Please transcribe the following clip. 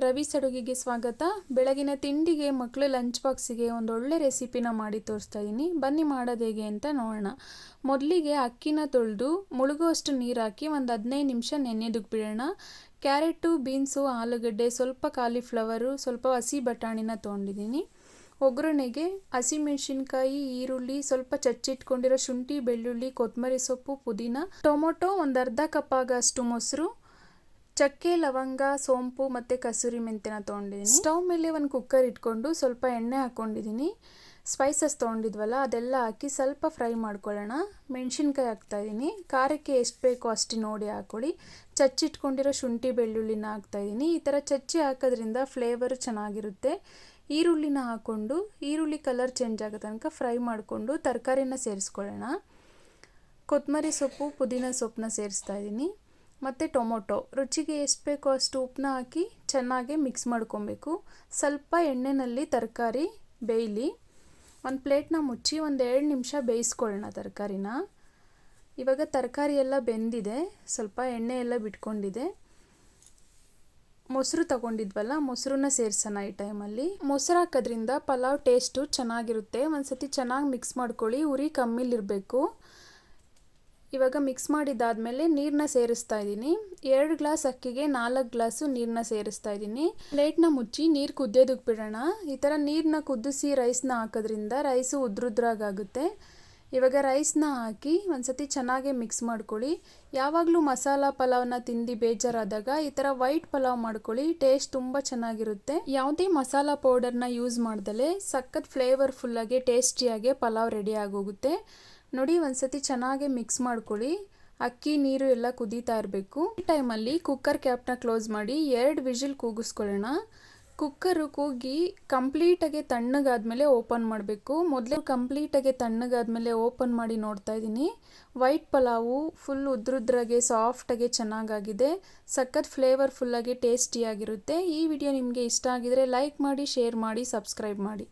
ರವೀಸ್ ಅಡುಗೆಗೆ ಸ್ವಾಗತ. ಬೆಳಗಿನ ತಿಂಡಿಗೆ ಮಕ್ಕಳು ಲಂಚ್ ಬಾಕ್ಸಿಗೆ ಒಂದೊಳ್ಳೆ ರೆಸಿಪಿನ ಮಾಡಿ ತೋರಿಸ್ತಾ ಇದ್ದೀನಿ. ಬನ್ನಿ ಮಾಡೋದು ಹೇಗೆ ಅಂತ ನೋಡೋಣ. ಮೊದಲಿಗೆ ಅಕ್ಕಿನ ತೊಳೆದು ಮುಳುಗುವಷ್ಟು ನೀರು ಹಾಕಿ ಒಂದು 15 ನಿಮಿಷ ನೆನೆಯೋದಕ್ಕೆ ಬಿಡೋಣ. ಕ್ಯಾರೆಟು, ಬೀನ್ಸು, ಆಲೂಗಡ್ಡೆ, ಸ್ವಲ್ಪ ಕಾಲಿಫ್ಲವರು, ಸ್ವಲ್ಪ ಹಸಿ ಬಟಾಣಿನ ತೊಗೊಂಡಿದ್ದೀನಿ. ಒಗ್ಗರಣೆಗೆ ಹಸಿಮೆಣಸಿನ್ಕಾಯಿ, ಈರುಳ್ಳಿ, ಸ್ವಲ್ಪ ಚಚ್ಚಿಟ್ಕೊಂಡಿರೋ ಶುಂಠಿ, ಬೆಳ್ಳುಳ್ಳಿ, ಕೊತ್ತಂಬರಿ ಸೊಪ್ಪು, ಪುದೀನ, ಟೊಮೊಟೊ, ಒಂದು ಅರ್ಧ ಕಪ್ ಆಗಷ್ಟು ಮೊಸರು, ಚಕ್ಕೆ, ಲವಂಗ, ಸೋಂಪು ಮತ್ತು ಕಸೂರಿ ಮೆಂತ್ಯನ ತೊಗೊಂಡಿದ್ದೀನಿ. ಸ್ಟವ್ ಮೇಲೆ ಒಂದು ಕುಕ್ಕರ್ ಇಟ್ಕೊಂಡು ಸ್ವಲ್ಪ ಎಣ್ಣೆ ಹಾಕ್ಕೊಂಡಿದ್ದೀನಿ. ಸ್ಪೈಸಸ್ ತೊಗೊಂಡಿದ್ವಲ್ಲ ಅದೆಲ್ಲ ಹಾಕಿ ಸ್ವಲ್ಪ ಫ್ರೈ ಮಾಡ್ಕೊಳ್ಳೋಣ. ಮೆಣಸಿನ್ಕಾಯಿ ಹಾಕ್ತಾಯಿದ್ದೀನಿ. ಖಾರಕ್ಕೆ ಎಷ್ಟು ಬೇಕೋ ಅಷ್ಟು ನೋಡಿ ಹಾಕ್ಕೊಳ್ಳಿ. ಚಚ್ಚಿಟ್ಕೊಂಡಿರೋ ಶುಂಠಿ, ಬೆಳ್ಳುಳ್ಳಿನ ಹಾಕ್ತಾಯಿದ್ದೀನಿ. ಈ ಥರ ಚಚ್ಚಿ ಹಾಕೋದ್ರಿಂದ ಫ್ಲೇವರು ಚೆನ್ನಾಗಿರುತ್ತೆ. ಈರುಳ್ಳಿನ ಹಾಕ್ಕೊಂಡು ಈರುಳ್ಳಿ ಕಲರ್ ಚೇಂಜ್ ಆಗೋ ತನಕ ಫ್ರೈ ಮಾಡಿಕೊಂಡು ತರಕಾರಿನ ಸೇರಿಸ್ಕೊಳ್ಳೋಣ. ಕೊತ್ತಂಬರಿ ಸೊಪ್ಪು, ಪುದೀನ ಸೊಪ್ಪನ್ನ ಸೇರಿಸ್ತಾ ಇದ್ದೀನಿ. ಮತ್ತು ಟೊಮೊಟೊ ರುಚಿಗೆ ಎಷ್ಟು ಬೇಕೋ ಅಷ್ಟು ಉಪ್ಪನ್ನ ಹಾಕಿ ಚೆನ್ನಾಗಿ ಮಿಕ್ಸ್ ಮಾಡ್ಕೊಬೇಕು. ಸ್ವಲ್ಪ ಎಣ್ಣೆಯಲ್ಲಿ ತರಕಾರಿ ಬೇಯಲಿ. ಒಂದು ಪ್ಲೇಟ್ನ ಮುಚ್ಚಿ ಒಂದು 2 ನಿಮಿಷ ಬೇಯಿಸ್ಕೊಳ್ಳೋಣ ತರಕಾರಿನ. ಇವಾಗ ತರಕಾರಿ ಎಲ್ಲ ಬೆಂದಿದೆ, ಸ್ವಲ್ಪ ಎಣ್ಣೆ ಎಲ್ಲ ಬಿಟ್ಕೊಂಡಿದೆ. ಮೊಸರು ತಗೊಂಡಿದ್ವಲ್ಲ, ಮೊಸರನ್ನ ಸೇರಿಸೋಣ ಈ ಟೈಮಲ್ಲಿ. ಮೊಸರು ಹಾಕೋದ್ರಿಂದ ಪಲಾವ್ ಟೇಸ್ಟು ಚೆನ್ನಾಗಿರುತ್ತೆ. ಒಂದು ಸತಿ ಚೆನ್ನಾಗಿ ಮಿಕ್ಸ್ ಮಾಡ್ಕೊಳ್ಳಿ. ಉರಿ ಕಮ್ಮಿಲಿರಬೇಕು. ಇವಾಗ ಮಿಕ್ಸ್ ಮಾಡಿದ್ದಾದಮೇಲೆ ನೀರನ್ನ ಸೇರಿಸ್ತಾ ಇದ್ದೀನಿ. 2 ಗ್ಲಾಸ್ ಅಕ್ಕಿಗೆ 4 ಗ್ಲಾಸು ನೀರನ್ನ ಸೇರಿಸ್ತಾ ಇದ್ದೀನಿ. ಪ್ಲೇಟ್ನ ಮುಚ್ಚಿ ನೀರು ಕುದಿಯೋದಕ್ಕೆ ಬಿಡೋಣ. ಈ ಥರ ನೀರನ್ನ ಕುದಿಸಿ ರೈಸ್ನ ಹಾಕೋದ್ರಿಂದ ರೈಸು ಉದ್ರುದ್ರಾಗುತ್ತೆ. ಇವಾಗ ರೈಸ್ನ ಹಾಕಿ ಒಂದು ಸತಿ ಚೆನ್ನಾಗಿ ಮಿಕ್ಸ್ ಮಾಡ್ಕೊಳ್ಳಿ. ಯಾವಾಗಲೂ ಮಸಾಲ ಪಲಾವ್ನ ತಿಂದು ಬೇಜಾರಾದಾಗ ಈ ಥರ ವೈಟ್ ಪಲಾವ್ ಮಾಡ್ಕೊಳ್ಳಿ. ಟೇಸ್ಟ್ ತುಂಬ ಚೆನ್ನಾಗಿರುತ್ತೆ. ಯಾವುದೇ ಮಸಾಲ ಪೌಡರ್ನ ಯೂಸ್ ಮಾಡ್ದಲೇ ಸಖತ್ ಫ್ಲೇವರ್ಫುಲ್ಲಾಗಿ ಟೇಸ್ಟಿಯಾಗಿ ಪಲಾವ್ ರೆಡಿ ಆಗೋಗುತ್ತೆ. ನೋಡಿ, ಒಂದು ಸತಿ ಚೆನ್ನಾಗಿ ಮಿಕ್ಸ್ ಮಾಡ್ಕೊಳ್ಳಿ. ಅಕ್ಕಿ ನೀರು ಎಲ್ಲ ಕುದೀತಾ ಇರಬೇಕು. ಈ ಟೈಮಲ್ಲಿ ಕುಕ್ಕರ್ ಕ್ಯಾಪ್ನ ಕ್ಲೋಸ್ ಮಾಡಿ 2 ವಿಜಿಲ್ ಕೂಗಿಸ್ಕೊಳ್ಳೋಣ. ಕುಕ್ಕರು ಕೂಗಿ ಕಂಪ್ಲೀಟಾಗಿ ತಣ್ಣಗಾದ್ಮೇಲೆ ಓಪನ್ ಮಾಡಬೇಕು. ಮೊದಲೇ ಕಂಪ್ಲೀಟಾಗಿ ತಣ್ಣಗಾದ್ಮೇಲೆ ಓಪನ್ ಮಾಡಿ ನೋಡ್ತಾ ಇದ್ದೀನಿ. ವೈಟ್ ಪಲಾವು ಫುಲ್ ಉದ್ರುದ್ರಾಗೆ ಸಾಫ್ಟಾಗಿ ಚೆನ್ನಾಗಾಗಿದೆ. ಸಖತ್ ಫ್ಲೇವರ್ಫುಲ್ಲಾಗಿ ಟೇಸ್ಟಿಯಾಗಿರುತ್ತೆ. ಈ ವಿಡಿಯೋ ನಿಮಗೆ ಇಷ್ಟ ಆಗಿದರೆ ಲೈಕ್ ಮಾಡಿ, ಶೇರ್ ಮಾಡಿ, ಸಬ್ಸ್ಕ್ರೈಬ್ ಮಾಡಿ.